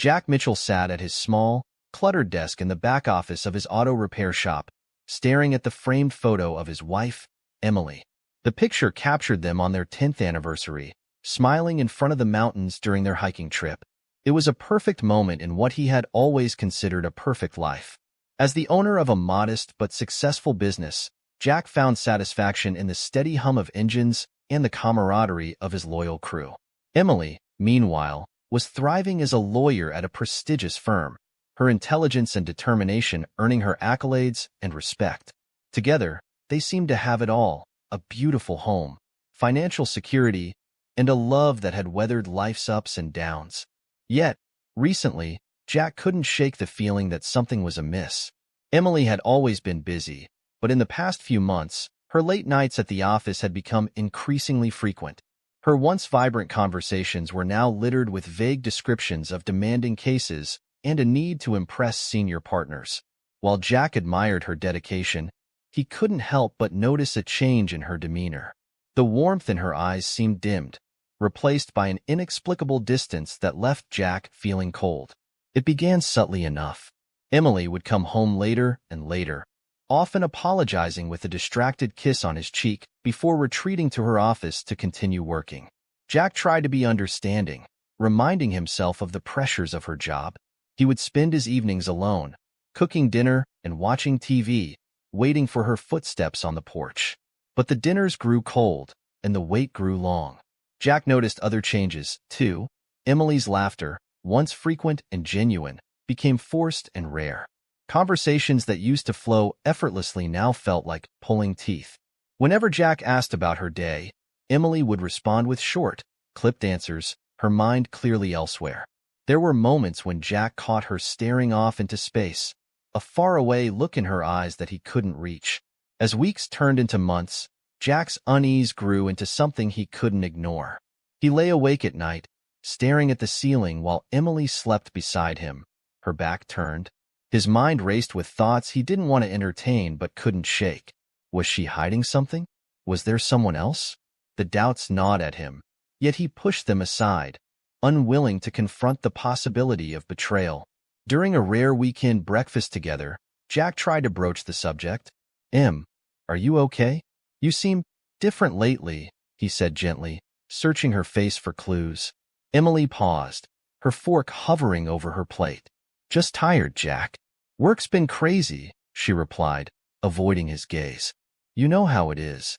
Jack Mitchell sat at his small, cluttered desk in the back office of his auto repair shop, staring at the framed photo of his wife, Emily. The picture captured them on their 10th anniversary, smiling in front of the mountains during their hiking trip. It was a perfect moment in what he had always considered a perfect life. As the owner of a modest but successful business, Jack found satisfaction in the steady hum of engines and the camaraderie of his loyal crew. Emily, meanwhile, was thriving as a lawyer at a prestigious firm, her intelligence and determination earning her accolades and respect. Together, they seemed to have it all: a beautiful home, financial security, and a love that had weathered life's ups and downs. Yet, recently, Jack couldn't shake the feeling that something was amiss. Emily had always been busy, but in the past few months, her late nights at the office had become increasingly frequent. Her once vibrant conversations were now littered with vague descriptions of demanding cases and a need to impress senior partners. While Jack admired her dedication, he couldn't help but notice a change in her demeanor. The warmth in her eyes seemed dimmed, replaced by an inexplicable distance that left Jack feeling cold. It began subtly enough. Emily would come home later and later, often apologizing with a distracted kiss on his cheek before retreating to her office to continue working. Jack tried to be understanding, reminding himself of the pressures of her job. He would spend his evenings alone, cooking dinner and watching TV, waiting for her footsteps on the porch. But the dinners grew cold, and the wait grew long. Jack noticed other changes, too. Emily's laughter, once frequent and genuine, became forced and rare. Conversations that used to flow effortlessly now felt like pulling teeth. Whenever Jack asked about her day, Emily would respond with short, clipped answers, her mind clearly elsewhere. There were moments when Jack caught her staring off into space, a faraway look in her eyes that he couldn't reach. As weeks turned into months, Jack's unease grew into something he couldn't ignore. He lay awake at night, staring at the ceiling while Emily slept beside him, her back turned. His mind raced with thoughts he didn't want to entertain but couldn't shake. Was she hiding something? Was there someone else? The doubts gnawed at him, yet he pushed them aside, unwilling to confront the possibility of betrayal. During a rare weekend breakfast together, Jack tried to broach the subject. Are you okay? You seem different lately, he said gently, searching her face for clues. Emily paused, her fork hovering over her plate. Just tired, Jack. Work's been crazy, she replied, avoiding his gaze. You know how it is.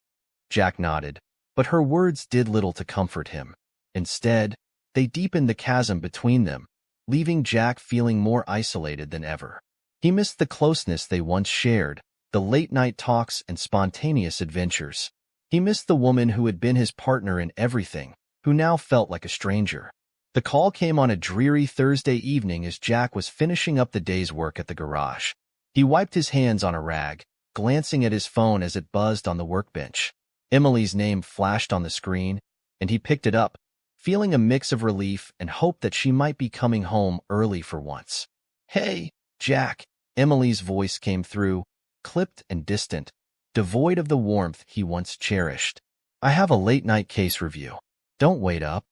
Jack nodded, but her words did little to comfort him. Instead, they deepened the chasm between them, leaving Jack feeling more isolated than ever. He missed the closeness they once shared, the late-night talks and spontaneous adventures. He missed the woman who had been his partner in everything, who now felt like a stranger. The call came on a dreary Thursday evening as Jack was finishing up the day's work at the garage. He wiped his hands on a rag, glancing at his phone as it buzzed on the workbench. Emily's name flashed on the screen, and he picked it up, feeling a mix of relief and hope that she might be coming home early for once. Hey, Jack, Emily's voice came through, clipped and distant, devoid of the warmth he once cherished. I have a late-night case review. Don't wait up.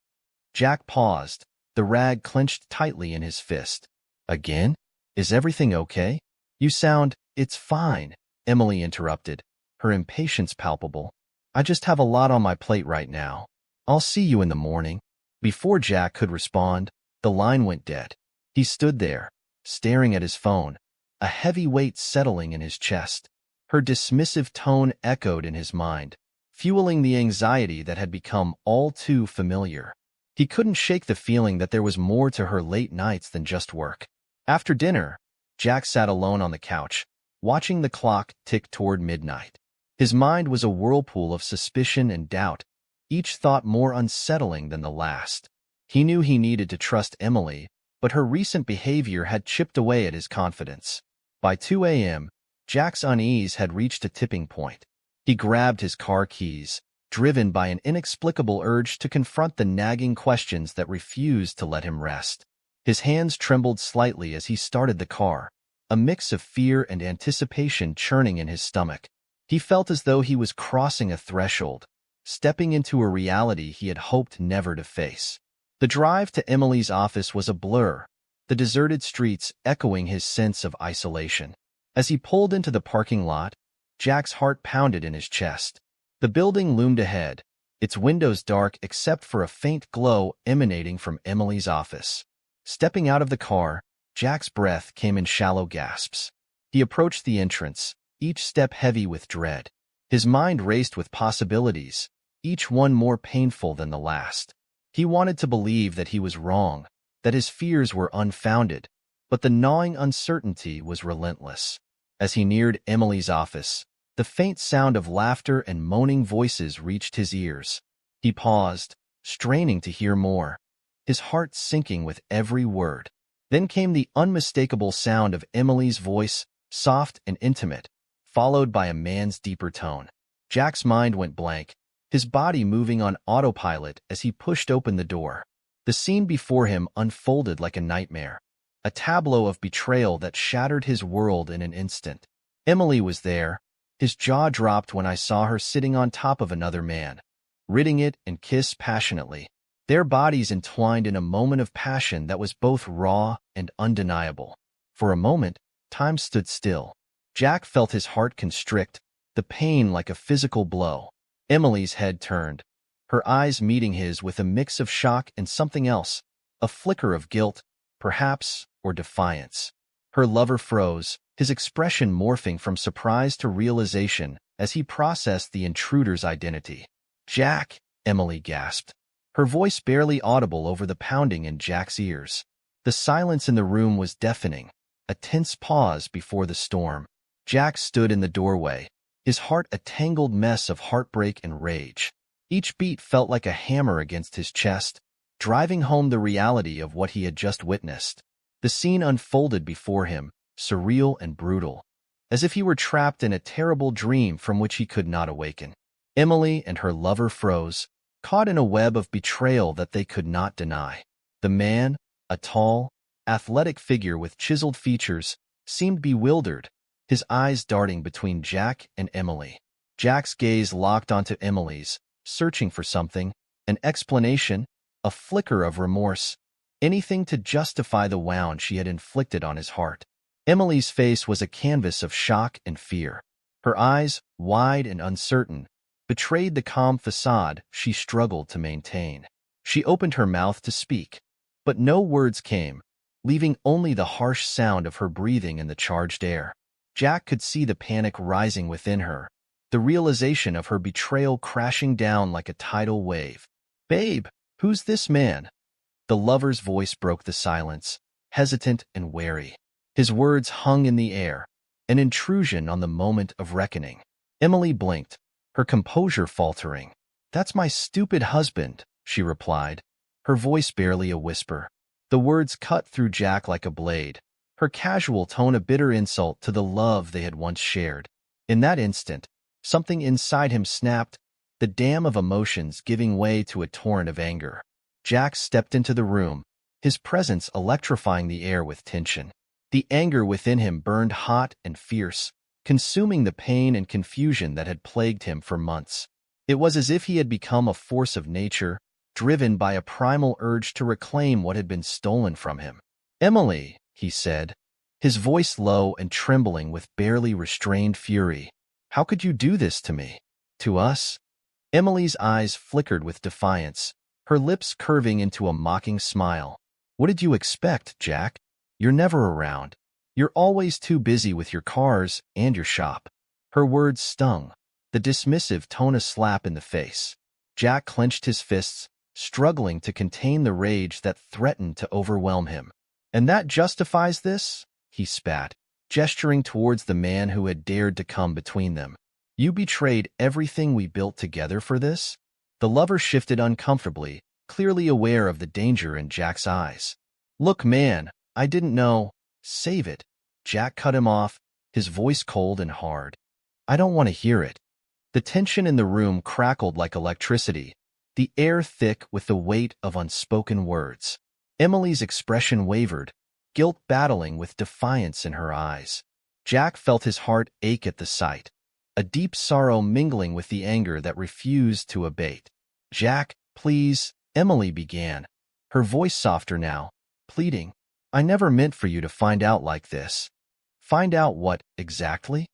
Jack paused, the rag clenched tightly in his fist. Again? Is everything okay? You sound, it's fine, Emily interrupted, her impatience palpable. I just have a lot on my plate right now. I'll see you in the morning. Before Jack could respond, the line went dead. He stood there, staring at his phone, a heavy weight settling in his chest. Her dismissive tone echoed in his mind, fueling the anxiety that had become all too familiar. He couldn't shake the feeling that there was more to her late nights than just work. After dinner, Jack sat alone on the couch, watching the clock tick toward midnight. His mind was a whirlpool of suspicion and doubt, each thought more unsettling than the last. He knew he needed to trust Emily, but her recent behavior had chipped away at his confidence. By 2 a.m., Jack's unease had reached a tipping point. He grabbed his car keys, driven by an inexplicable urge to confront the nagging questions that refused to let him rest. His hands trembled slightly as he started the car, a mix of fear and anticipation churning in his stomach. He felt as though he was crossing a threshold, stepping into a reality he had hoped never to face. The drive to Emily's office was a blur, the the deserted streets echoing his sense of isolation. As he pulled into the parking lot, Jack's heart pounded in his chest. The building loomed ahead, its windows dark except for a faint glow emanating from Emily's office. Stepping out of the car, Jack's breath came in shallow gasps. He approached the entrance, each step heavy with dread. His mind raced with possibilities, each one more painful than the last. He wanted to believe that he was wrong, that his fears were unfounded, but the gnawing uncertainty was relentless. As he neared Emily's office, the faint sound of laughter and moaning voices reached his ears. He paused, straining to hear more, his heart sinking with every word. Then came the unmistakable sound of Emily's voice, soft and intimate, followed by a man's deeper tone. Jack's mind went blank, his body moving on autopilot as he pushed open the door. The scene before him unfolded like a nightmare, a tableau of betrayal that shattered his world in an instant. Emily was there. His jaw dropped when I saw her sitting on top of another man, ridding it and kissed passionately. Their bodies entwined in a moment of passion that was both raw and undeniable. For a moment, time stood still. Jack felt his heart constrict, the pain like a physical blow. Emily's head turned, her eyes meeting his with a mix of shock and something else, a flicker of guilt, perhaps, or defiance. Her lover froze, his expression morphing from surprise to realization as he processed the intruder's identity. "Jack," Emily gasped, her voice barely audible over the pounding in Jack's ears. The silence in the room was deafening, a tense pause before the storm. Jack stood in the doorway, his heart a tangled mess of heartbreak and rage. Each beat felt like a hammer against his chest, driving home the reality of what he had just witnessed. The scene unfolded before him, surreal and brutal, as if he were trapped in a terrible dream from which he could not awaken. Emily and her lover froze, caught in a web of betrayal that they could not deny. The man, a tall, athletic figure with chiseled features, seemed bewildered, his eyes darting between Jack and Emily. Jack's gaze locked onto Emily's, searching for something, an explanation, a flicker of remorse, anything to justify the wound she had inflicted on his heart. Emily's face was a canvas of shock and fear. Her eyes, wide and uncertain, betrayed the calm facade she struggled to maintain. She opened her mouth to speak, but no words came, leaving only the harsh sound of her breathing in the charged air. Jack could see the panic rising within her, the realization of her betrayal crashing down like a tidal wave. "Babe, who's this man?" The lover's voice broke the silence, hesitant and wary. His words hung in the air, an intrusion on the moment of reckoning. Emily blinked, her composure faltering. "That's my stupid husband," she replied, her voice barely a whisper. The words cut through Jack like a blade, her casual tone a bitter insult to the love they had once shared. In that instant, something inside him snapped, the dam of emotions giving way to a torrent of anger. Jack stepped into the room, his presence electrifying the air with tension. The anger within him burned hot and fierce, consuming the pain and confusion that had plagued him for months. It was as if he had become a force of nature, driven by a primal urge to reclaim what had been stolen from him. "Emily," he said, his voice low and trembling with barely restrained fury. "How could you do this to me? To us?" Emily's eyes flickered with defiance, her lips curving into a mocking smile. "What did you expect, Jack? You're never around. You're always too busy with your cars and your shop." Her words stung, the dismissive tone a slap in the face. Jack clenched his fists, struggling to contain the rage that threatened to overwhelm him. "And that justifies this?" he spat, gesturing towards the man who had dared to come between them. "You betrayed everything we built together for this?" The lover shifted uncomfortably, clearly aware of the danger in Jack's eyes. "Look, man, I didn't know." "Save it." Jack cut him off, his voice cold and hard. "I don't want to hear it." The tension in the room crackled like electricity, the air thick with the weight of unspoken words. Emily's expression wavered, guilt battling with defiance in her eyes. Jack felt his heart ache at the sight, a deep sorrow mingling with the anger that refused to abate. "Jack, please," Emily began, her voice softer now, pleading. I never meant for you to find out like this. Find out what, exactly?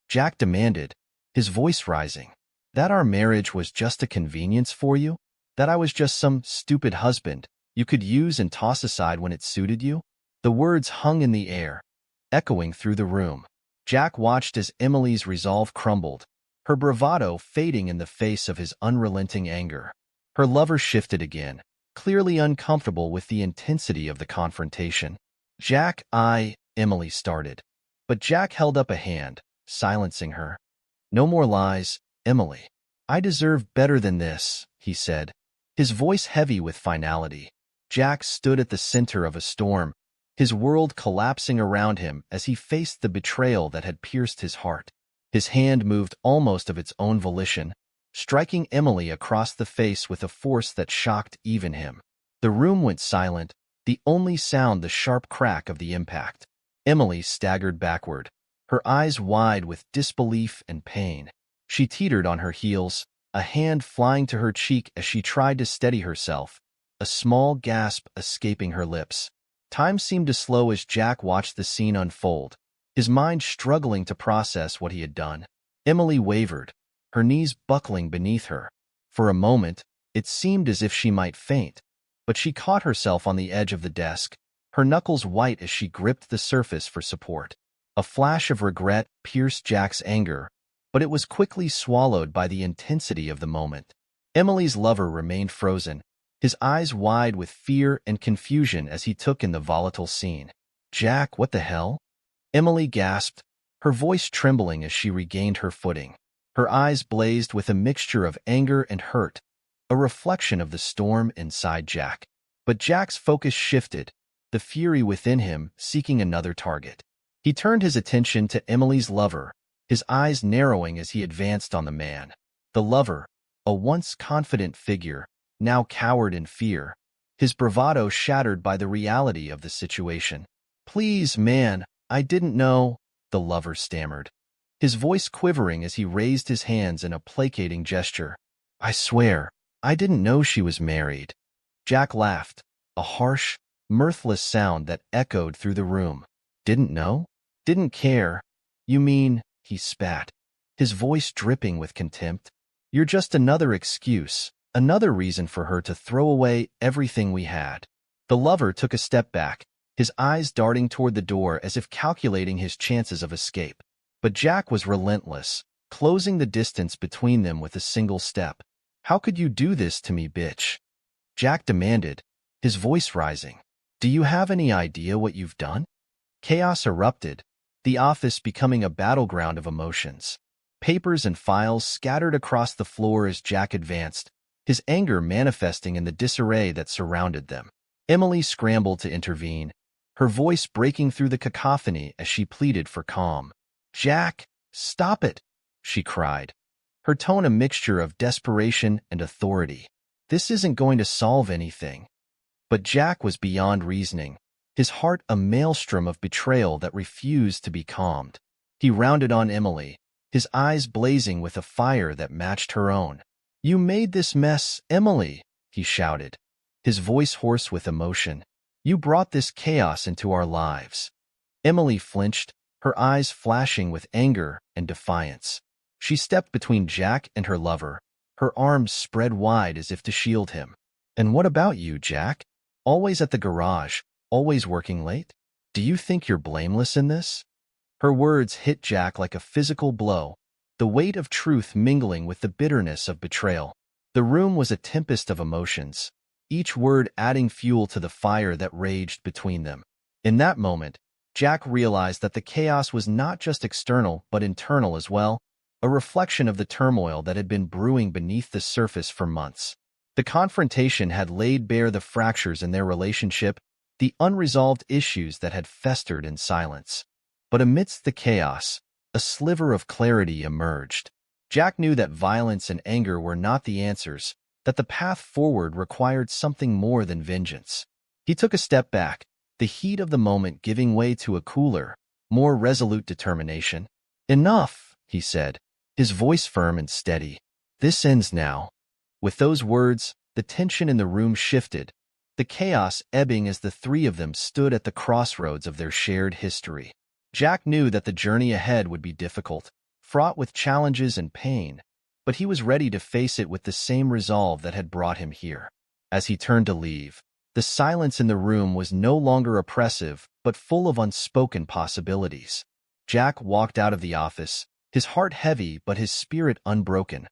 Jack demanded, his voice rising. That our marriage was just a convenience for you? That I was just some stupid husband you could use and toss aside when it suited you? The words hung in the air, echoing through the room. Jack watched as Emily's resolve crumbled, her bravado fading in the face of his unrelenting anger. Her lover shifted again, clearly uncomfortable with the intensity of the confrontation. Emily started. But Jack held up a hand, silencing her. No more lies, Emily. I deserve better than this, he said, his voice heavy with finality. Jack stood at the center of a storm, his world collapsing around him as he faced the betrayal that had pierced his heart. His hand moved almost of its own volition, striking Emily across the face with a force that shocked even him. The room went silent, the only sound the sharp crack of the impact. Emily staggered backward, her eyes wide with disbelief and pain. She teetered on her heels, a hand flying to her cheek as she tried to steady herself, a small gasp escaping her lips. Time seemed to slow as Jack watched the scene unfold, his mind struggling to process what he had done. Emily wavered, her knees buckling beneath her. For a moment, it seemed as if she might faint, but she caught herself on the edge of the desk, her knuckles white as she gripped the surface for support. A flash of regret pierced Jack's anger, but it was quickly swallowed by the intensity of the moment. Emily's lover remained frozen, his eyes wide with fear and confusion as he took in the volatile scene. Jack, what the hell? Emily gasped, her voice trembling as she regained her footing. Her eyes blazed with a mixture of anger and hurt, a reflection of the storm inside Jack. But Jack's focus shifted, the fury within him seeking another target. He turned his attention to Emily's lover, his eyes narrowing as he advanced on the man. The lover, a once confident figure, now cowered in fear, his bravado shattered by the reality of the situation. Please, man, I didn't know, the lover stammered, his voice quivering as he raised his hands in a placating gesture. I swear, I didn't know she was married. Jack laughed, a harsh, mirthless sound that echoed through the room. Didn't know? Didn't care? You mean, he spat, his voice dripping with contempt. You're just another excuse, another reason for her to throw away everything we had. The lover took a step back, his eyes darting toward the door as if calculating his chances of escape. But Jack was relentless, closing the distance between them with a single step. How could you do this to me, bitch? Jack demanded, his voice rising. Do you have any idea what you've done? Chaos erupted, the office becoming a battleground of emotions. Papers and files scattered across the floor as Jack advanced, his anger manifesting in the disarray that surrounded them. Emily scrambled to intervene, her voice breaking through the cacophony as she pleaded for calm. Jack, stop it, she cried, her tone a mixture of desperation and authority. This isn't going to solve anything. But Jack was beyond reasoning, his heart a maelstrom of betrayal that refused to be calmed. He rounded on Emily, his eyes blazing with a fire that matched her own. You made this mess, Emily, he shouted, his voice hoarse with emotion. You brought this chaos into our lives. Emily flinched, her eyes flashing with anger and defiance. She stepped between Jack and her lover, her arms spread wide as if to shield him. And what about you, Jack? Always at the garage, always working late? Do you think you're blameless in this? Her words hit Jack like a physical blow, the weight of truth mingling with the bitterness of betrayal. The room was a tempest of emotions, each word adding fuel to the fire that raged between them. In that moment, Jack realized that the chaos was not just external but internal as well, a reflection of the turmoil that had been brewing beneath the surface for months. The confrontation had laid bare the fractures in their relationship, the unresolved issues that had festered in silence. But amidst the chaos, a sliver of clarity emerged. Jack knew that violence and anger were not the answers, that the path forward required something more than vengeance. He took a step back, the heat of the moment giving way to a cooler, more resolute determination. Enough, he said, his voice firm and steady. This ends now. With those words, the tension in the room shifted, the chaos ebbing as the three of them stood at the crossroads of their shared history. Jack knew that the journey ahead would be difficult, fraught with challenges and pain, but he was ready to face it with the same resolve that had brought him here. As he turned to leave, the silence in the room was no longer oppressive, but full of unspoken possibilities. Jack walked out of the office, his heart heavy but his spirit unbroken,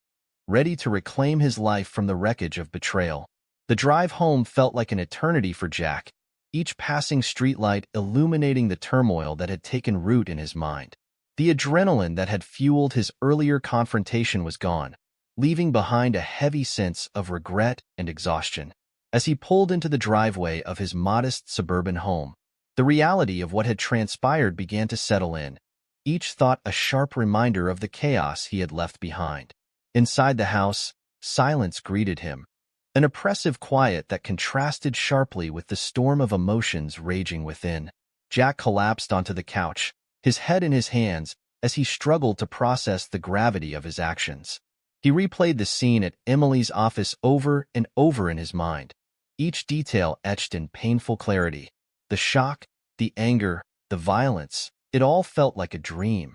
ready to reclaim his life from the wreckage of betrayal. The drive home felt like an eternity for Jack, each passing streetlight illuminating the turmoil that had taken root in his mind. The adrenaline that had fueled his earlier confrontation was gone, leaving behind a heavy sense of regret and exhaustion. As he pulled into the driveway of his modest suburban home, the reality of what had transpired began to settle in, each thought a sharp reminder of the chaos he had left behind. Inside the house, silence greeted him, an oppressive quiet that contrasted sharply with the storm of emotions raging within. Jack collapsed onto the couch, his head in his hands, as he struggled to process the gravity of his actions. He replayed the scene at Emily's office over and over in his mind, each detail etched in painful clarity. The shock, the anger, the violence, it all felt like a dream.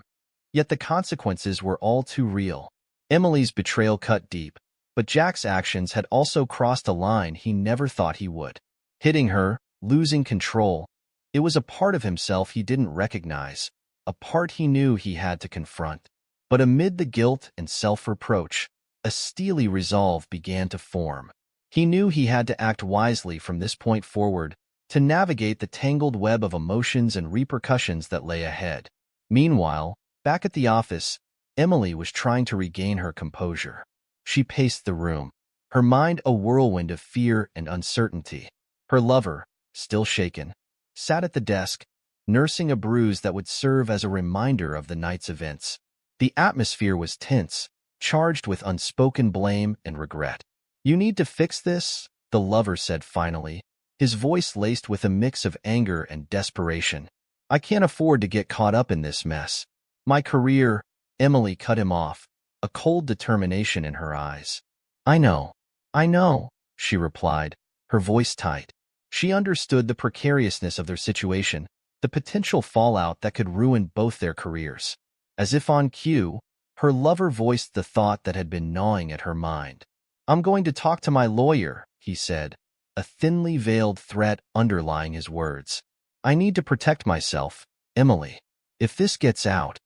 Yet the consequences were all too real. Emily's betrayal cut deep, but Jack's actions had also crossed a line he never thought he would. Hitting her, losing control, it was a part of himself he didn't recognize, a part he knew he had to confront. But amid the guilt and self-reproach, a steely resolve began to form. He knew he had to act wisely from this point forward, to navigate the tangled web of emotions and repercussions that lay ahead. Meanwhile, back at the office, Emily was trying to regain her composure. She paced the room, her mind a whirlwind of fear and uncertainty. Her lover, still shaken, sat at the desk, nursing a bruise that would serve as a reminder of the night's events. The atmosphere was tense, charged with unspoken blame and regret. "You need to fix this," the lover said finally, his voice laced with a mix of anger and desperation. "I can't afford to get caught up in this mess. My career—" Emily cut him off, a cold determination in her eyes. I know," she replied, her voice tight. She understood the precariousness of their situation, the potential fallout that could ruin both their careers. As if on cue, her lover voiced the thought that had been gnawing at her mind. "I'm going to talk to my lawyer," he said, a thinly veiled threat underlying his words. "I need to protect myself, Emily. If this gets out—"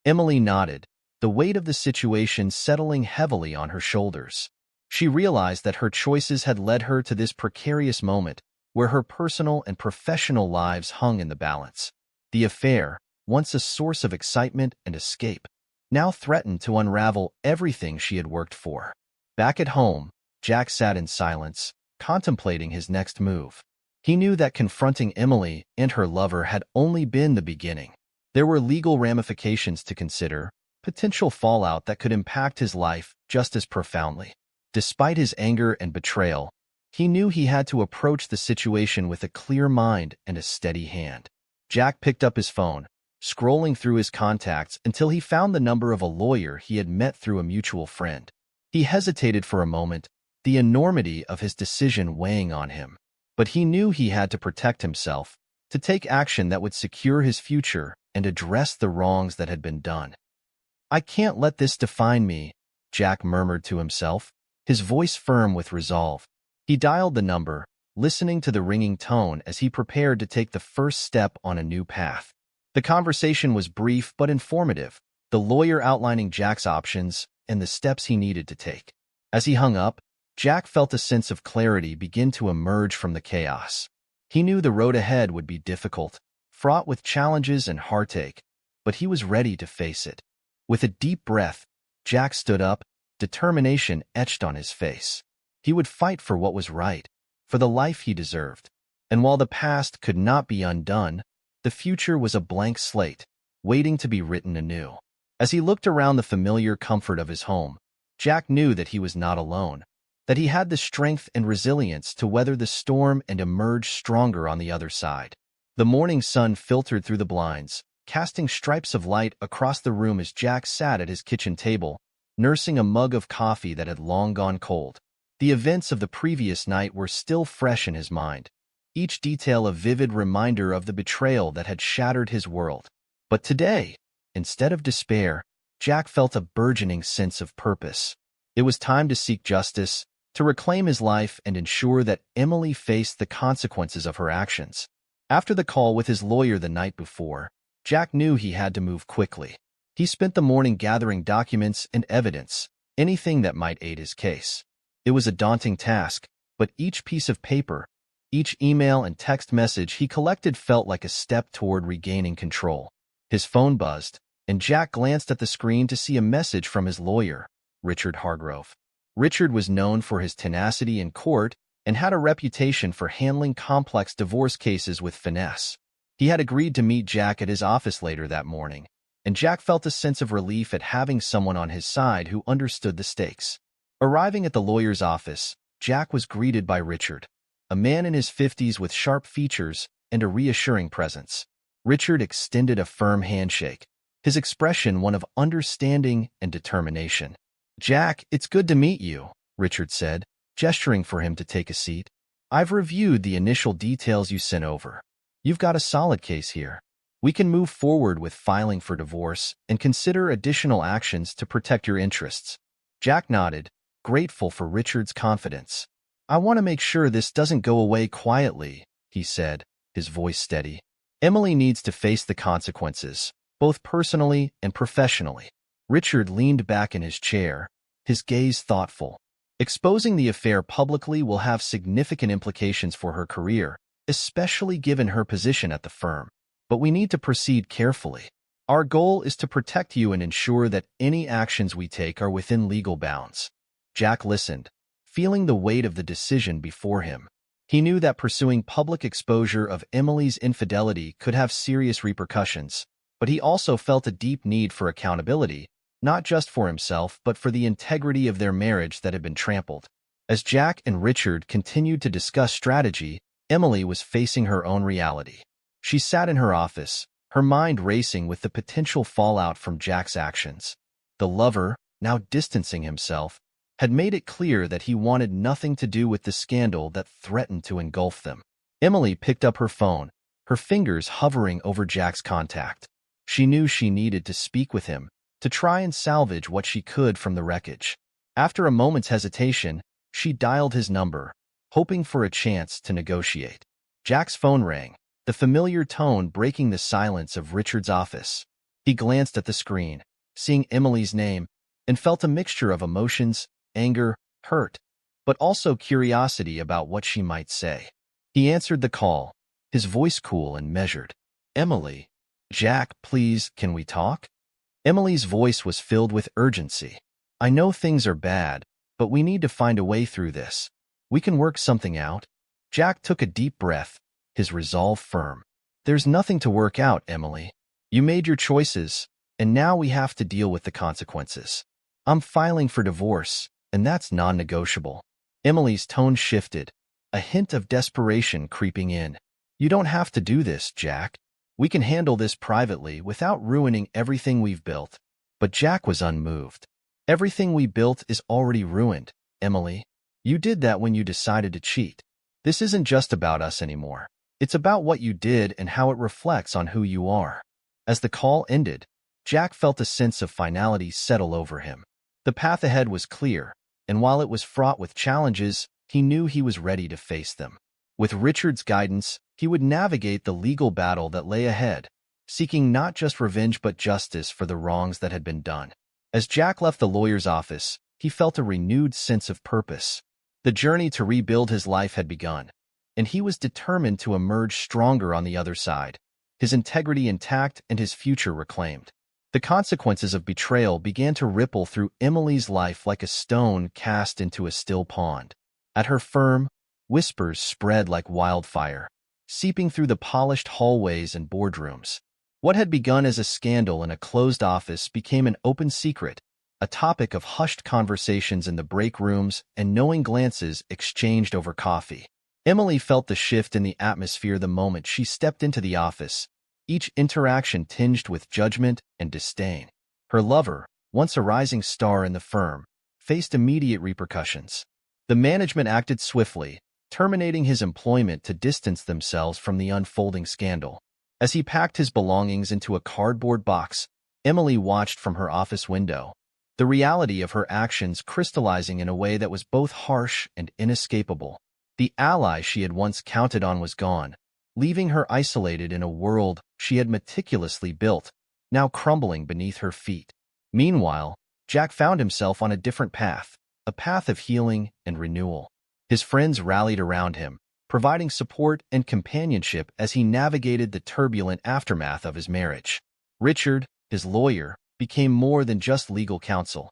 Emily nodded, the weight of the situation settling heavily on her shoulders. She realized that her choices had led her to this precarious moment where her personal and professional lives hung in the balance. The affair, once a source of excitement and escape, now threatened to unravel everything she had worked for. Back at home, Jack sat in silence, contemplating his next move. He knew that confronting Emily and her lover had only been the beginning. There were legal ramifications to consider, potential fallout that could impact his life just as profoundly. Despite his anger and betrayal, he knew he had to approach the situation with a clear mind and a steady hand. Jack picked up his phone, scrolling through his contacts until he found the number of a lawyer he had met through a mutual friend. He hesitated for a moment, the enormity of his decision weighing on him. But he knew he had to protect himself, to take action that would secure his future and address the wrongs that had been done. "I can't let this define me," Jack murmured to himself, his voice firm with resolve. He dialed the number, listening to the ringing tone as he prepared to take the first step on a new path. The conversation was brief but informative, the lawyer outlining Jack's options and the steps he needed to take. As he hung up, Jack felt a sense of clarity begin to emerge from the chaos. He knew the road ahead would be difficult, fraught with challenges and heartache, but he was ready to face it. With a deep breath, Jack stood up, determination etched on his face. He would fight for what was right, for the life he deserved. And while the past could not be undone, the future was a blank slate, waiting to be written anew. As he looked around the familiar comfort of his home, Jack knew that he was not alone, that he had the strength and resilience to weather the storm and emerge stronger on the other side. The morning sun filtered through the blinds, casting stripes of light across the room as Jack sat at his kitchen table, nursing a mug of coffee that had long gone cold. The events of the previous night were still fresh in his mind, each detail a vivid reminder of the betrayal that had shattered his world. But today, instead of despair, Jack felt a burgeoning sense of purpose. It was time to seek justice, to reclaim his life and ensure that Emily faced the consequences of her actions. After the call with his lawyer the night before, Jack knew he had to move quickly. He spent the morning gathering documents and evidence, anything that might aid his case. It was a daunting task, but each piece of paper, each email and text message he collected felt like a step toward regaining control. His phone buzzed, and Jack glanced at the screen to see a message from his lawyer, Richard Hargrove. Richard was known for his tenacity in court and had a reputation for handling complex divorce cases with finesse. He had agreed to meet Jack at his office later that morning, and Jack felt a sense of relief at having someone on his side who understood the stakes. Arriving at the lawyer's office, Jack was greeted by Richard, a man in his 50s with sharp features and a reassuring presence. Richard extended a firm handshake, his expression one of understanding and determination. "Jack, it's good to meet you," Richard said, gesturing for him to take a seat. "I've reviewed the initial details you sent over. You've got a solid case here. We can move forward with filing for divorce and consider additional actions to protect your interests." Jack nodded, grateful for Richard's confidence. "I want to make sure this doesn't go away quietly," he said, his voice steady. "Emily needs to face the consequences, both personally and professionally." Richard leaned back in his chair, his gaze thoughtful. "Exposing the affair publicly will have significant implications for her career, especially given her position at the firm. But we need to proceed carefully. Our goal is to protect you and ensure that any actions we take are within legal bounds." Jack listened, feeling the weight of the decision before him. He knew that pursuing public exposure of Emily's infidelity could have serious repercussions, but he also felt a deep need for accountability, not just for himself but for the integrity of their marriage that had been trampled. As Jack and Richard continued to discuss strategy, Emily was facing her own reality. She sat in her office, her mind racing with the potential fallout from Jack's actions. The lover, now distancing himself, had made it clear that he wanted nothing to do with the scandal that threatened to engulf them. Emily picked up her phone, her fingers hovering over Jack's contact. She knew she needed to speak with him, to try and salvage what she could from the wreckage. After a moment's hesitation, she dialed his number, hoping for a chance to negotiate. Jack's phone rang, the familiar tone breaking the silence of Richard's office. He glanced at the screen, seeing Emily's name, and felt a mixture of emotions, anger, hurt, but also curiosity about what she might say. He answered the call, his voice cool and measured. "Emily." "Jack, please, can we talk?" Emily's voice was filled with urgency. "I know things are bad, but we need to find a way through this. We can work something out." Jack took a deep breath, his resolve firm. "There's nothing to work out, Emily. You made your choices, and now we have to deal with the consequences. I'm filing for divorce, and that's non-negotiable." Emily's tone shifted, a hint of desperation creeping in. "You don't have to do this, Jack. We can handle this privately without ruining everything we've built." But Jack was unmoved. "Everything we built is already ruined, Emily. You did that when you decided to cheat. This isn't just about us anymore. It's about what you did and how it reflects on who you are." As the call ended, Jack felt a sense of finality settle over him. The path ahead was clear, and while it was fraught with challenges, he knew he was ready to face them. With Richard's guidance, he would navigate the legal battle that lay ahead, seeking not just revenge but justice for the wrongs that had been done. As Jack left the lawyer's office, he felt a renewed sense of purpose. The journey to rebuild his life had begun, and he was determined to emerge stronger on the other side, his integrity intact and his future reclaimed. The consequences of betrayal began to ripple through Emily's life like a stone cast into a still pond. At her firm, whispers spread like wildfire, seeping through the polished hallways and boardrooms. What had begun as a scandal in a closed office became an open secret, a topic of hushed conversations in the break rooms and knowing glances exchanged over coffee. Emily felt the shift in the atmosphere the moment she stepped into the office, each interaction tinged with judgment and disdain. Her lover, once a rising star in the firm, faced immediate repercussions. The management acted swiftly, terminating his employment to distance themselves from the unfolding scandal. As he packed his belongings into a cardboard box, Emily watched from her office window, the reality of her actions crystallizing in a way that was both harsh and inescapable. The ally she had once counted on was gone, leaving her isolated in a world she had meticulously built, now crumbling beneath her feet. Meanwhile, Jack found himself on a different path, a path of healing and renewal. His friends rallied around him, providing support and companionship as he navigated the turbulent aftermath of his marriage. Richard, his lawyer, became more than just legal counsel.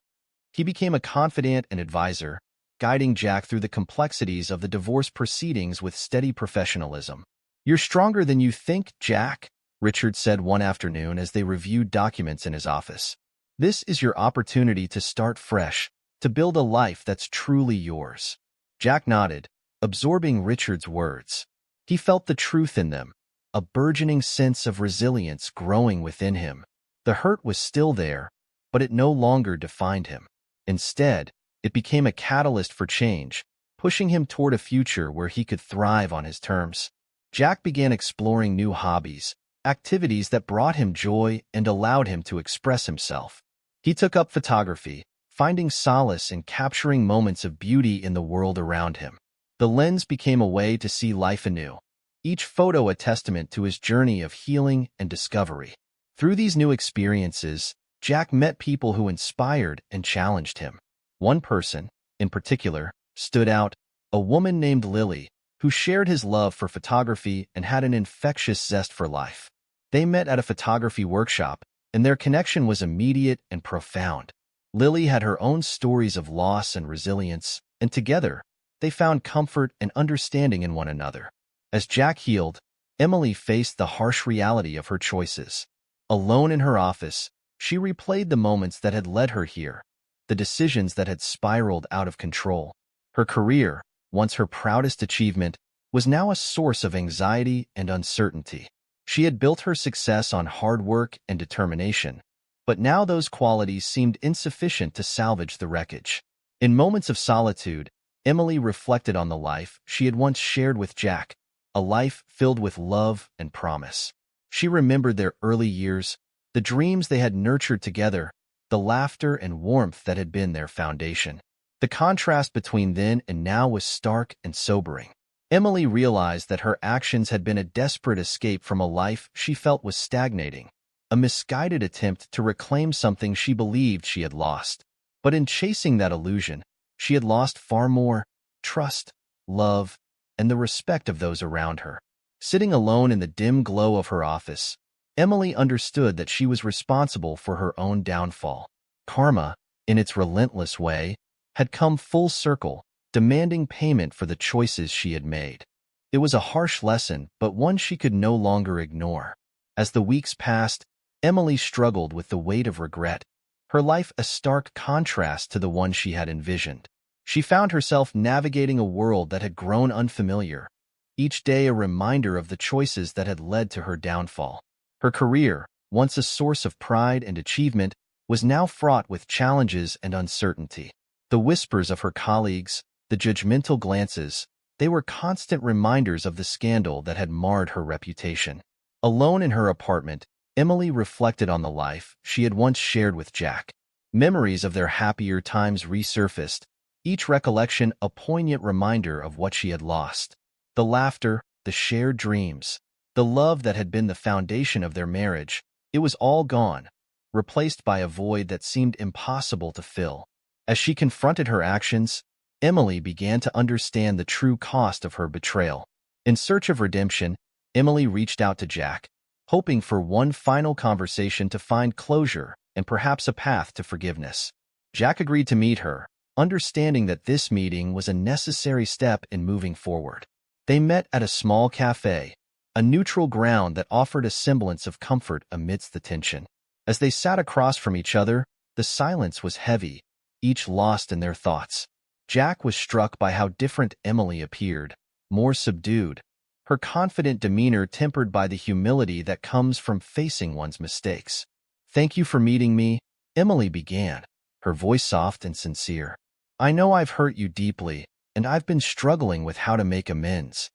He became a confidant and advisor, guiding Jack through the complexities of the divorce proceedings with steady professionalism. "You're stronger than you think, Jack," Richard said one afternoon as they reviewed documents in his office. "This is your opportunity to start fresh, to build a life that's truly yours." Jack nodded, absorbing Richard's words. He felt the truth in them, a burgeoning sense of resilience growing within him. The hurt was still there, but it no longer defined him. Instead, it became a catalyst for change, pushing him toward a future where he could thrive on his terms. Jack began exploring new hobbies, activities that brought him joy and allowed him to express himself. He took up photography, finding solace in capturing moments of beauty in the world around him. The lens became a way to see life anew, each photo a testament to his journey of healing and discovery. Through these new experiences, Jack met people who inspired and challenged him. One person, in particular, stood out, a woman named Lily, who shared his love for photography and had an infectious zest for life. They met at a photography workshop, and their connection was immediate and profound. Lily had her own stories of loss and resilience, and together, they found comfort and understanding in one another. As Jack healed, Emily faced the harsh reality of her choices. Alone in her office, she replayed the moments that had led her here, the decisions that had spiraled out of control. Her career, once her proudest achievement, was now a source of anxiety and uncertainty. She had built her success on hard work and determination, but now those qualities seemed insufficient to salvage the wreckage. In moments of solitude, Emily reflected on the life she had once shared with Jack, a life filled with love and promise. She remembered their early years, the dreams they had nurtured together, the laughter and warmth that had been their foundation. The contrast between then and now was stark and sobering. Emily realized that her actions had been a desperate escape from a life she felt was stagnating, a misguided attempt to reclaim something she believed she had lost. But in chasing that illusion, she had lost far more: trust, love, and the respect of those around her. Sitting alone in the dim glow of her office, Emily understood that she was responsible for her own downfall. Karma, in its relentless way, had come full circle, demanding payment for the choices she had made. It was a harsh lesson, but one she could no longer ignore. As the weeks passed, Emily struggled with the weight of regret, her life a stark contrast to the one she had envisioned. She found herself navigating a world that had grown unfamiliar, each day a reminder of the choices that had led to her downfall. Her career, once a source of pride and achievement, was now fraught with challenges and uncertainty. The whispers of her colleagues, the judgmental glances, they were constant reminders of the scandal that had marred her reputation. Alone in her apartment, Emily reflected on the life she had once shared with Jack. Memories of their happier times resurfaced, each recollection a poignant reminder of what she had lost. The laughter, the shared dreams, the love that had been the foundation of their marriage, it was all gone, replaced by a void that seemed impossible to fill. As she confronted her actions, Emily began to understand the true cost of her betrayal. In search of redemption, Emily reached out to Jack, hoping for one final conversation to find closure and perhaps a path to forgiveness. Jack agreed to meet her, understanding that this meeting was a necessary step in moving forward. They met at a small cafe, a neutral ground that offered a semblance of comfort amidst the tension. As they sat across from each other, the silence was heavy, each lost in their thoughts. Jack was struck by how different Emily appeared, more subdued, her confident demeanor tempered by the humility that comes from facing one's mistakes. "Thank you for meeting me," Emily began, her voice soft and sincere. "I know I've hurt you deeply, and I've been struggling with how to make amends.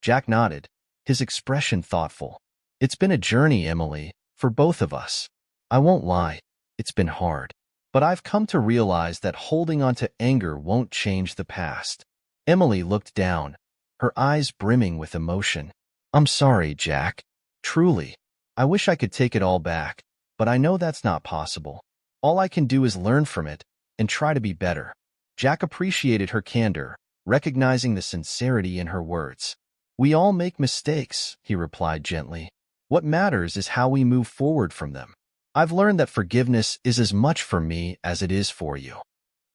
Jack nodded, his expression thoughtful. It's been a journey, Emily, for both of us. I won't lie, it's been hard. But I've come to realize that holding on to anger won't change the past. Emily looked down, her eyes brimming with emotion. I'm sorry, Jack. Truly. I wish I could take it all back, but I know that's not possible. All I can do is learn from it and try to be better. Jack appreciated her candor, recognizing the sincerity in her words. We all make mistakes, he replied gently. What matters is how we move forward from them. I've learned that forgiveness is as much for me as it is for you.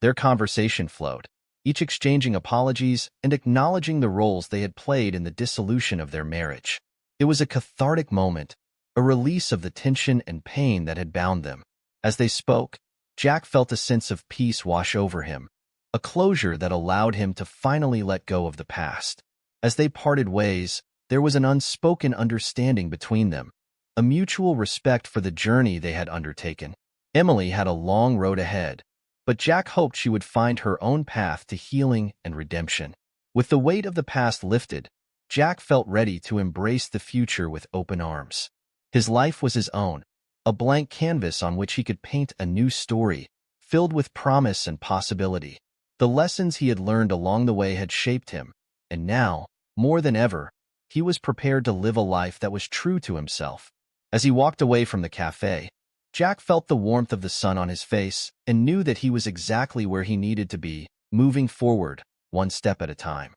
Their conversation flowed, each exchanging apologies and acknowledging the roles they had played in the dissolution of their marriage. It was a cathartic moment, a release of the tension and pain that had bound them. As they spoke, Jack felt a sense of peace wash over him, a closure that allowed him to finally let go of the past. As they parted ways, there was an unspoken understanding between them, a mutual respect for the journey they had undertaken. Emily had a long road ahead, but Jack hoped she would find her own path to healing and redemption. With the weight of the past lifted, Jack felt ready to embrace the future with open arms. His life was his own, a blank canvas on which he could paint a new story, filled with promise and possibility. The lessons he had learned along the way had shaped him, and now, more than ever, he was prepared to live a life that was true to himself. As he walked away from the cafe, Jack felt the warmth of the sun on his face and knew that he was exactly where he needed to be, moving forward, one step at a time.